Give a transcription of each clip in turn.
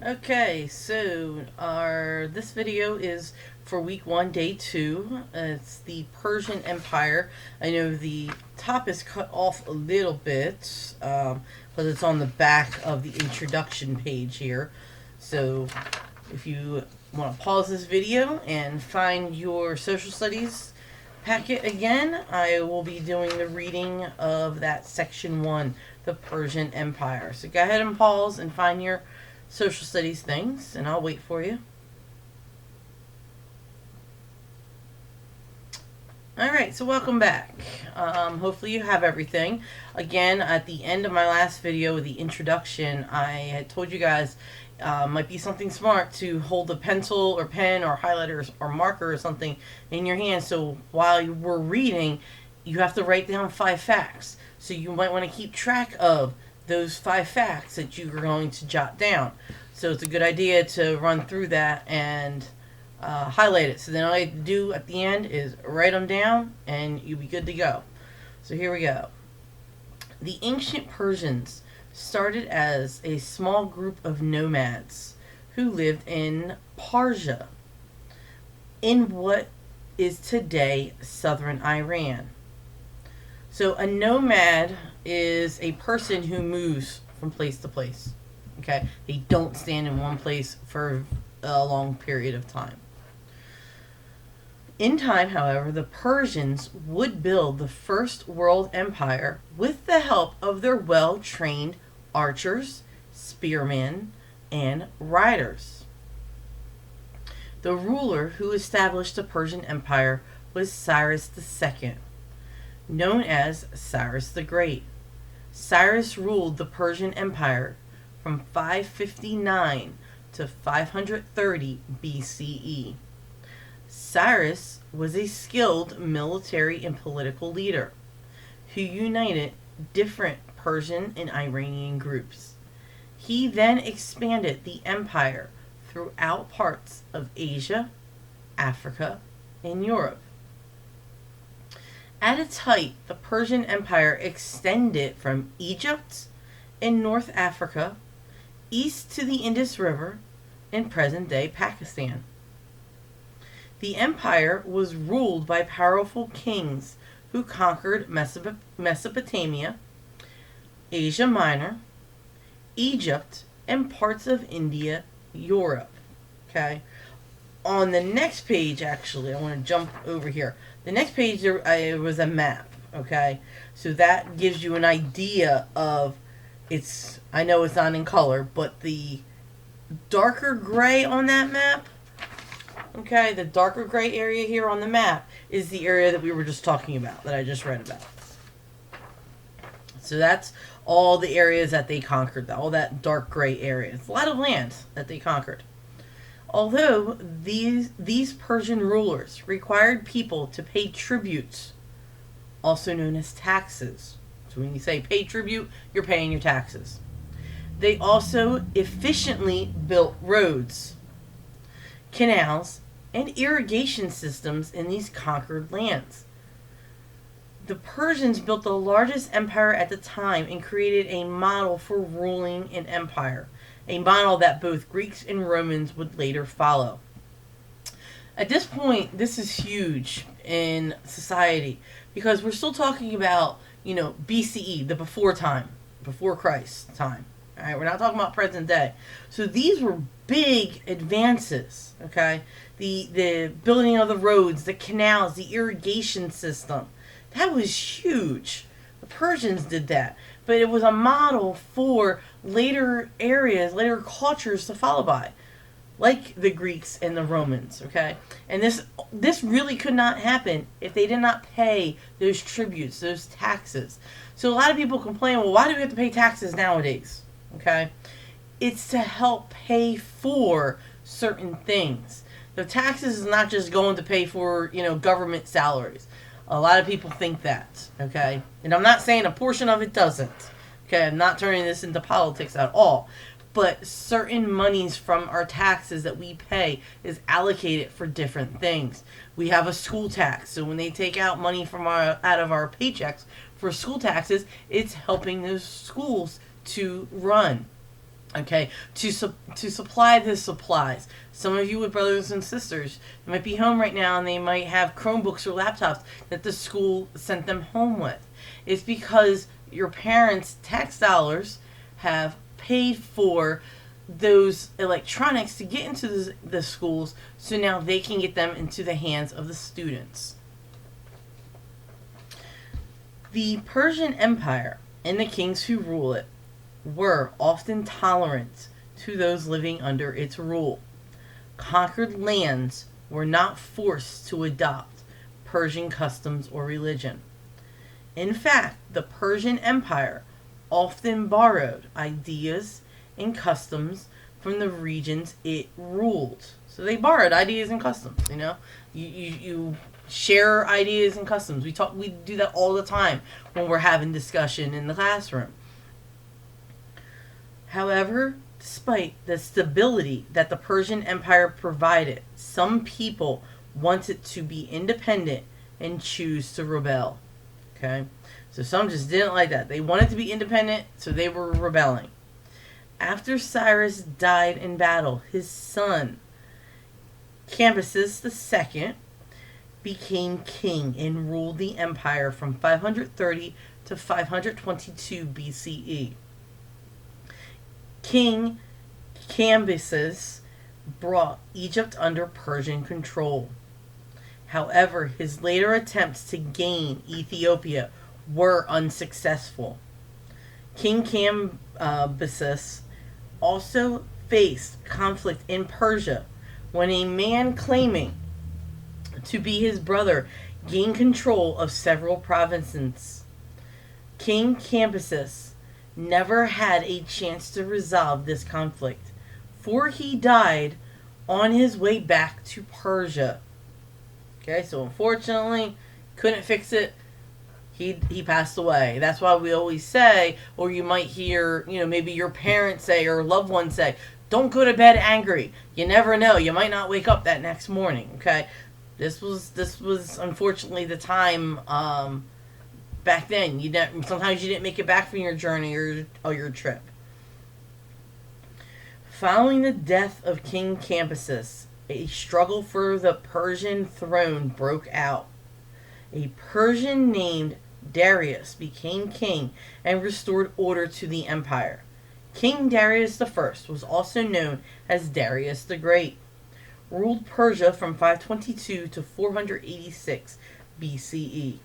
Okay, so this video is for week 1, day 2. It's the Persian Empire. I know the top is cut off a little bit because it's on the back of the introduction page here. So if you want to pause this video and find your social studies packet again, I will be doing the reading of that section 1, the Persian Empire. So go ahead and pause and find your social studies things, and I'll wait for you. Alright, so welcome back. Hopefully you have everything. Again, at the end of my last video, the introduction, I had told you guys might be something smart to hold a pencil or pen or highlighter or marker or something in your hand, so while we're reading, you have to write down 5 facts. So you might want to keep track of those 5 facts that you are going to jot down. So it's a good idea to run through that and highlight it. So then all you have to do at the end is write them down and you'll be good to go. So here we go. The ancient Persians started as a small group of nomads who lived in Persia, in what is today southern Iran. So a nomad is a person who moves from place to place. Okay? They don't stand in one place for a long period of time. In time, however, the Persians would build the first world empire with the help of their well-trained archers, spearmen, and riders. The ruler who established the Persian Empire was Cyrus II, known as Cyrus the Great. Cyrus ruled the Persian Empire from 559 to 530 BCE. Cyrus was a skilled military and political leader who united different Persian and Iranian groups. He then expanded the empire throughout parts of Asia, Africa, and Europe. At its height, the Persian Empire extended from Egypt in North Africa east to the Indus River in present-day Pakistan. The empire was ruled by powerful kings who conquered Mesopotamia, Asia Minor, Egypt, and parts of India, Europe. Okay? On the next page, actually, I want to jump over here. The next page, there was a map. Okay? So that gives you an idea of I know it's not in color, but the darker gray on that map, okay, the darker gray area here on the map is the area that we were just talking about, that I just read about. So that's all the areas that they conquered, all that dark gray area. It's a lot of land that they conquered. Although these Persian rulers required people to pay tributes, also known as taxes. So when you say pay tribute, you're paying your taxes. They also efficiently built roads, canals, and irrigation systems in these conquered lands. The Persians built the largest empire at the time and created a model for ruling an empire, a model that both Greeks and Romans would later follow. At this point, this is huge in society because we're still talking about, BCE, the before time, before Christ time. All right, we're not talking about present day. So these were big advances, okay? The building of the roads, the canals, the irrigation system. That was huge. The Persians did that. But it was a model for later areas, later cultures to follow by, like the Greeks and the Romans, okay? And this really could not happen if they did not pay those tributes, those taxes. So a lot of people complain, well, why do we have to pay taxes nowadays? Okay? It's to help pay for certain things. The taxes is not just going to pay for, government salaries. A lot of people think that, okay? And I'm not saying a portion of it doesn't. Okay, I'm not turning this into politics at all. But certain monies from our taxes that we pay is allocated for different things. We have a school tax. So when they take out money from out of our paychecks for school taxes, it's helping those schools to run. Okay, to supply the supplies. Some of you with brothers and sisters, they might be home right now and they might have Chromebooks or laptops that the school sent them home with. It's because your parents' tax dollars have paid for those electronics to get into the schools, so now they can get them into the hands of the students. The Persian Empire and the kings who rule it were often tolerant to those living under its rule. Conquered lands were not forced to adopt Persian customs or religion. In fact, the Persian Empire often borrowed ideas and customs from the regions it ruled. So they borrowed ideas and customs, you know? You share ideas and customs. We do that all the time when we're having discussion in the classroom. However, despite the stability that the Persian Empire provided, some people wanted to be independent and choose to rebel. Okay? So some just didn't like that. They wanted to be independent, so they were rebelling. After Cyrus died in battle, his son, Cambyses II, became king and ruled the empire from 530 to 522 BCE. King Cambyses brought Egypt under Persian control. However, his later attempts to gain Ethiopia were unsuccessful. King Cambyses also faced conflict in Persia when a man claiming to be his brother gained control of several provinces. King Cambyses never had a chance to resolve this conflict, for he died on his way back to Persia. Okay, so unfortunately, couldn't fix it. He passed away. That's why we always say, or you might hear, maybe your parents say or loved ones say, don't go to bed angry. You never know. You might not wake up that next morning. Okay, this was unfortunately the time back then. Sometimes you didn't make it back from your journey or your trip. Following the death of King Cambyses, a struggle for the Persian throne broke out. A Persian named Darius became king and restored order to the empire. King Darius I was also known as Darius the Great, ruled Persia from 522 to 486 BCE.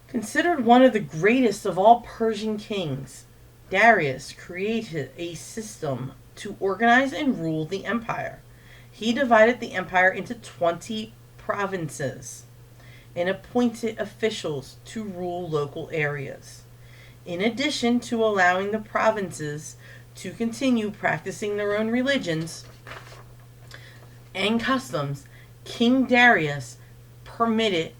Considered one of the greatest of all Persian kings, Darius created a system to organize and rule the empire. He divided the empire into 20 provinces and appointed officials to rule local areas. In addition to allowing the provinces to continue practicing their own religions and customs, King Darius permitted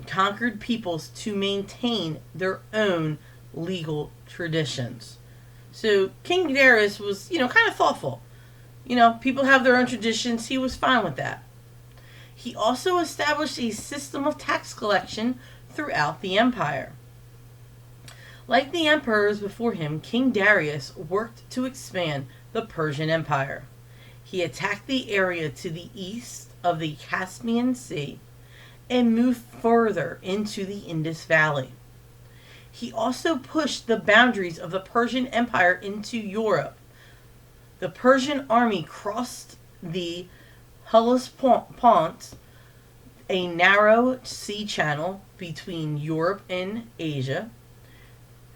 conquered peoples to maintain their own legal traditions. So King Darius was, kind of thoughtful. People have their own traditions. He was fine with that. He also established a system of tax collection throughout the empire. Like the emperors before him, King Darius worked to expand the Persian Empire. He attacked the area to the east of the Caspian Sea and moved further into the Indus Valley. He also pushed the boundaries of the Persian Empire into Europe. The Persian army crossed the Hellespont, a narrow sea channel between Europe and Asia.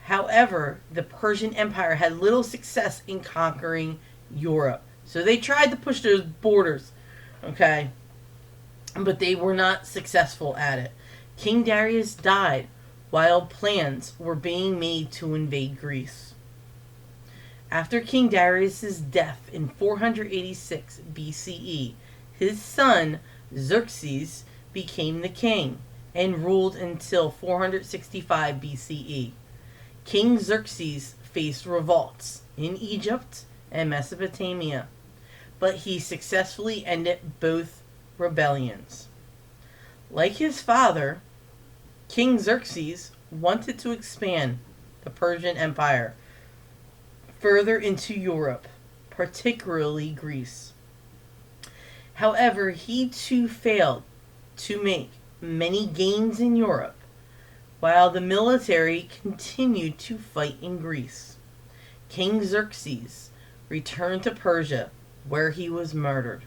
However, the Persian Empire had little success in conquering Europe. So they tried to push those borders, okay? But they were not successful at it. King Darius died while plans were being made to invade Greece. After King Darius' death in 486 BCE, his son Xerxes became the king and ruled until 465 BCE. King Xerxes faced revolts in Egypt and Mesopotamia, but he successfully ended both rebellions. Like his father, King Xerxes wanted to expand the Persian Empire further into Europe, particularly Greece. However, he too failed to make many gains in Europe, while the military continued to fight in Greece. King Xerxes returned to Persia, where he was murdered.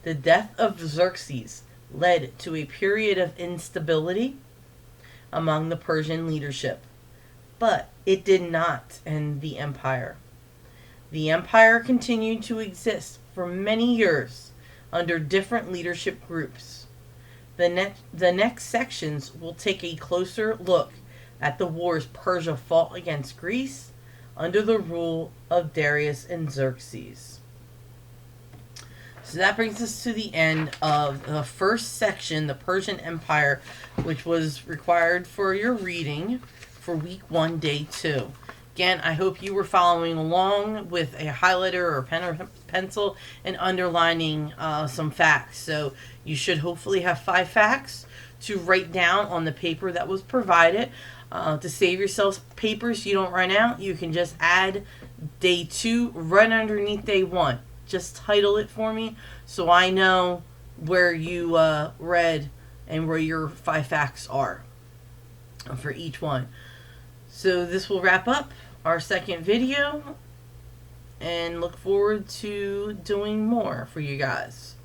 The death of Xerxes led to a period of instability among the Persian leadership, but it did not end the empire. The empire continued to exist for many years under different leadership groups. The next sections will take a closer look at the wars Persia fought against Greece under the rule of Darius and Xerxes. So that brings us to the end of the first section, the Persian Empire, which was required for your reading for week 1, day 2. Again, I hope you were following along with a highlighter or pen or pencil and underlining some facts. So you should hopefully have 5 facts to write down on the paper that was provided. To save yourself paper so you don't run out, you can just add day 2 right underneath day 1. Just title it for me so I know where you read and where your 5 facts are for each one. So this will wrap up our second video, and look forward to doing more for you guys.